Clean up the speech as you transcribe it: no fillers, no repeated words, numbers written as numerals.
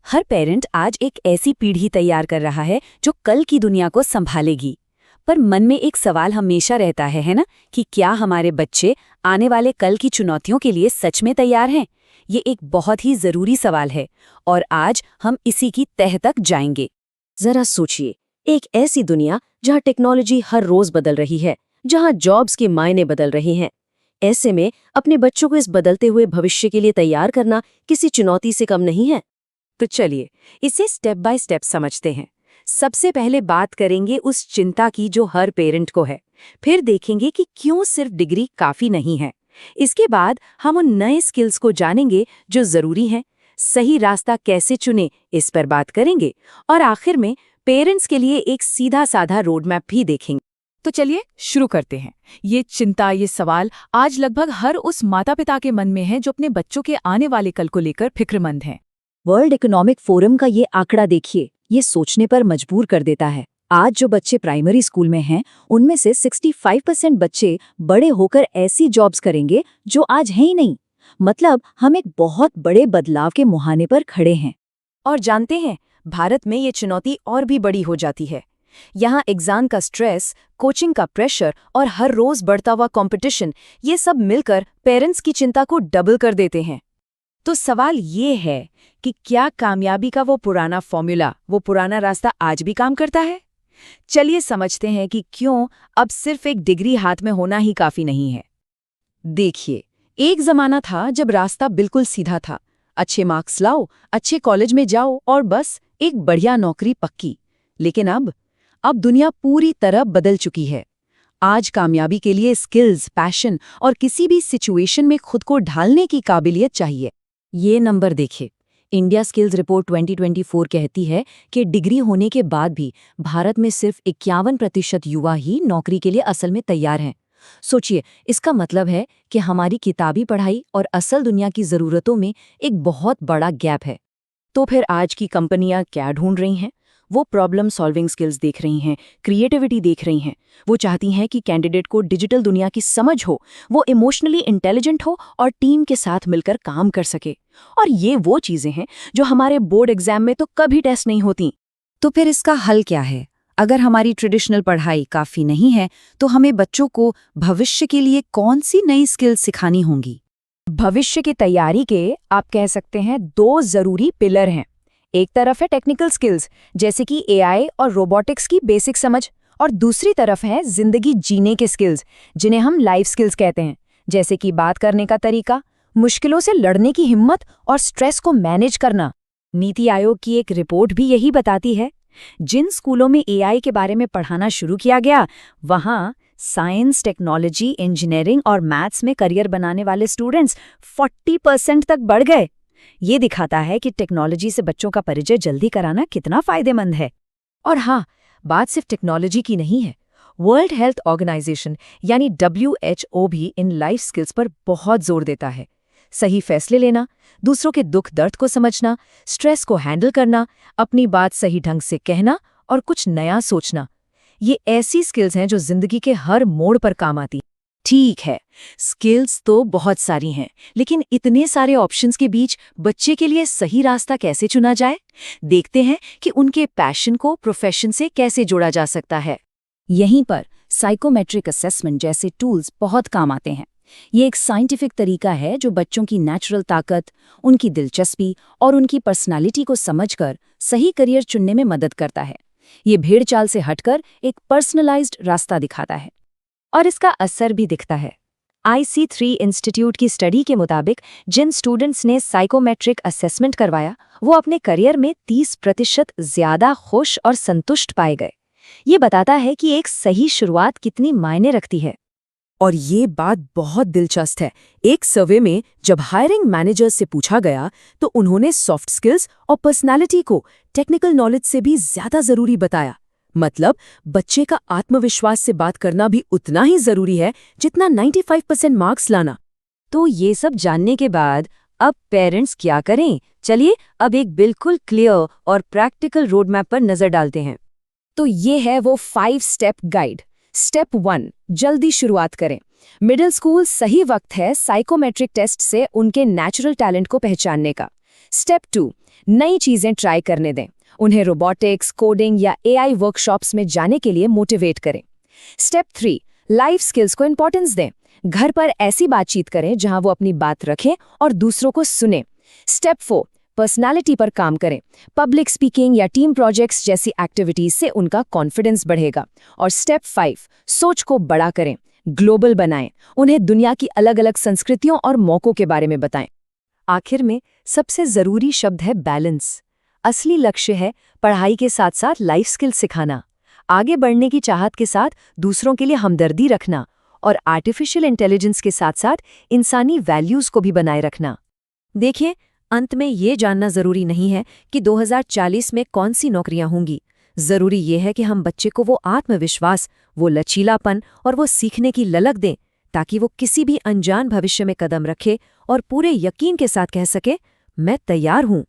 हर parent आज एक ऐसी पीढ़ी तैयार कर रहा है जो कल की दुनिया को संभालेगी। पर मन में एक सवाल हमेशा रहता है ना, कि क्या हमारे बच्चे आने वाले कल की चुनौतियों के लिए सच में तैयार हैं? ये एक बहुत ही जरूरी सवाल है और आज हम इसी की तह तक जाएंगे। जरा सोचिए, एक ऐसी दुनिया जहां टेक्नोलॉजी हर रोज बदल रही है, जहां जॉब्स के मायने बदल रहे हैं। ऐसे में अपने बच्चों को इस बदलते हुए भविष्य के लिए तैयार करना किसी चुनौती से कम नहीं है। तो चलिए इसे स्टेप बाय स्टेप समझते हैं। सबसे पहले बात करेंगे उस चिंता की जो हर पेरेंट को है। फिर देखेंगे कि क्यों सिर्फ डिग्री काफी नहीं है। इसके बाद हम उन नए स्किल्स को जानेंगे जो जरूरी हैं। सही रास्ता कैसे चुने इस पर बात करेंगे और आखिर में पेरेंट्स के लिए एक सीधा साधा रोड मैप भी देखेंगे। तो चलिए शुरू करते हैं। ये चिंता, ये सवाल आज लगभग हर उस माता पिता के मन में है जो अपने बच्चों के आने वाले कल को लेकर फिक्रमंद हैं। वर्ल्ड इकोनॉमिक फोरम का ये आंकड़ा देखिए, ये सोचने पर मजबूर कर देता है। आज जो बच्चे प्राइमरी स्कूल में हैं, उनमें से 65% बच्चे बड़े होकर ऐसी जॉब्स करेंगे जो आज हैं ही नहीं। मतलब हम एक बहुत बड़े बदलाव के मुहाने पर खड़े हैं। और जानते हैं, भारत में ये चुनौती और भी बड़ी हो जाती है। यहाँ एग्जाम का स्ट्रेस, कोचिंग का प्रेशर और हर रोज बढ़ता हुआ कंपटीशन, ये सब मिलकर पेरेंट्स की चिंता को डबल कर देते हैं। तो सवाल ये है कि क्या कामयाबी का वो पुराना फॉर्मूला, वो पुराना रास्ता आज भी काम करता है? चलिए समझते हैं कि क्यों अब सिर्फ एक डिग्री हाथ में होना ही काफी नहीं है। देखिए, एक जमाना था जब रास्ता बिल्कुल सीधा था। अच्छे मार्क्स लाओ, अच्छे कॉलेज में जाओ और बस एक बढ़िया नौकरी पक्की। लेकिन अब दुनिया पूरी तरह बदल चुकी है। आज कामयाबी के लिए स्किल्स, पैशन और किसी भी सिचुएशन में खुद को ढालने की काबिलियत चाहिए। ये नंबर देखिए, इंडिया स्किल्स रिपोर्ट 2024 कहती है कि डिग्री होने के बाद भी भारत में सिर्फ 51% युवा ही नौकरी के लिए असल में तैयार हैं। सोचिए, इसका मतलब है कि हमारी किताबी पढ़ाई और असल दुनिया की ज़रूरतों में एक बहुत बड़ा गैप है। तो फिर आज की कंपनियां क्या ढूंढ रही हैं? वो प्रॉब्लम सॉल्विंग स्किल्स देख रही हैं, क्रिएटिविटी देख रही हैं। वो चाहती हैं कि कैंडिडेट को डिजिटल दुनिया की समझ हो, वो इमोशनली इंटेलिजेंट हो और टीम के साथ मिलकर काम कर सके। और ये वो चीज़ें हैं जो हमारे बोर्ड एग्जाम में तो कभी टेस्ट नहीं होती। तो फिर इसका हल क्या है? अगर हमारी ट्रेडिशनल पढ़ाई काफ़ी नहीं है, तो हमें बच्चों को भविष्य के लिए कौन सी नई स्किल्स सिखानी होंगी? भविष्य की तैयारी के आप कह सकते हैं 2 जरूरी पिलर हैं। एक तरफ है टेक्निकल स्किल्स, जैसे कि एआई और रोबोटिक्स की बेसिक समझ, और दूसरी तरफ है जिंदगी जीने के स्किल्स, जिन्हें हम लाइफ स्किल्स कहते हैं, जैसे कि बात करने का तरीका, मुश्किलों से लड़ने की हिम्मत और स्ट्रेस को मैनेज करना। नीति आयोग की एक रिपोर्ट भी यही बताती है। जिन स्कूलों में एआई के बारे में पढ़ाना शुरू किया गया, वहाँ साइंस, टेक्नोलॉजी, इंजीनियरिंग और मैथ्स में करियर बनाने वाले स्टूडेंट्स 40% तक बढ़ गए। ये दिखाता है कि टेक्नोलॉजी से बच्चों का परिचय जल्दी कराना कितना फायदेमंद है। और हाँ, बात सिर्फ टेक्नोलॉजी की नहीं है। वर्ल्ड हेल्थ ऑर्गेनाइजेशन यानी WHO भी इन लाइफ स्किल्स पर बहुत जोर देता है। सही फैसले लेना, दूसरों के दुख दर्द को समझना, स्ट्रेस को हैंडल करना, अपनी बात सही ढंग से कहना और कुछ नया सोचना, ये ऐसी स्किल्स हैं जो जिंदगी के हर मोड़ पर काम आती। ठीक है, स्किल्स तो बहुत सारी हैं, लेकिन इतने सारे ऑप्शंस के बीच बच्चे के लिए सही रास्ता कैसे चुना जाए? देखते हैं कि उनके पैशन को प्रोफेशन से कैसे जोड़ा जा सकता है। यहीं पर साइकोमेट्रिक असेसमेंट जैसे टूल्स बहुत काम आते हैं। ये एक साइंटिफिक तरीका है जो बच्चों की नेचुरल ताकत, उनकी दिलचस्पी और उनकी पर्सनालिटी को समझकर सही करियर चुनने में मदद करता है। ये भेड़ चाल से हटकर एक पर्सनलाइज्ड रास्ता दिखाता है। और इसका असर भी दिखता है। IC3 इंस्टीट्यूट की स्टडी के मुताबिक जिन स्टूडेंट्स ने साइकोमेट्रिक असेसमेंट करवाया, वो अपने करियर में 30% ज्यादा खुश और संतुष्ट पाए गए। ये बताता है कि एक सही शुरुआत कितनी मायने रखती है। और ये बात बहुत दिलचस्प है। एक सर्वे में जब हायरिंग मैनेजर्स से पूछा गया, तो उन्होंने सॉफ्ट स्किल्स और पर्सनालिटी को टेक्निकल नॉलेज से भी ज्यादा जरूरी बताया। मतलब बच्चे का आत्मविश्वास से बात करना भी उतना ही जरूरी है जितना 95% मार्क्स लाना। तो ये सब जानने के बाद अब पेरेंट्स क्या करें? चलिए अब एक बिल्कुल क्लियर और प्रैक्टिकल रोड मैप पर नजर डालते हैं। तो ये है वो 5 स्टेप गाइड। स्टेप 1, जल्दी शुरुआत करें। मिडिल स्कूल सही वक्त है साइकोमेट्रिक टेस्ट से उनके नेचुरल टैलेंट को पहचानने का। स्टेप 2, नई चीजें ट्राई करने दें। उन्हें रोबोटिक्स, कोडिंग या एआई वर्कशॉप्स में जाने के लिए मोटिवेट करें। स्टेप 3, लाइफ स्किल्स को इंपॉर्टेंस दें। घर पर ऐसी बातचीत करें जहां वो अपनी बात रखें और दूसरों को सुने। स्टेप 4, पर्सनालिटी पर काम करें। पब्लिक स्पीकिंग या टीम प्रोजेक्ट्स जैसी एक्टिविटीज से उनका कॉन्फिडेंस बढ़ेगा। और स्टेप 5, सोच को बड़ा करें, ग्लोबल बनाएं। उन्हें दुनिया की अलग अलग संस्कृतियों और मौकों के बारे में बताएं। आखिर में सबसे जरूरी शब्द है बैलेंस। असली लक्ष्य है पढ़ाई के साथ साथ लाइफ स्किल सिखाना, आगे बढ़ने की चाहत के साथ दूसरों के लिए हमदर्दी रखना और आर्टिफिशियल इंटेलिजेंस के साथ साथ इंसानी वैल्यूज को भी बनाए रखना। देखिए, अंत में ये जानना जरूरी नहीं है कि 2040 में कौन सी नौकरियां होंगी। जरूरी ये है कि हम बच्चे को वो आत्मविश्वास, वो लचीलापन और वो सीखने की ललक दें ताकि वो किसी भी अनजान भविष्य में कदम रखे और पूरे यकीन के साथ कह सके, मैं तैयार हूं।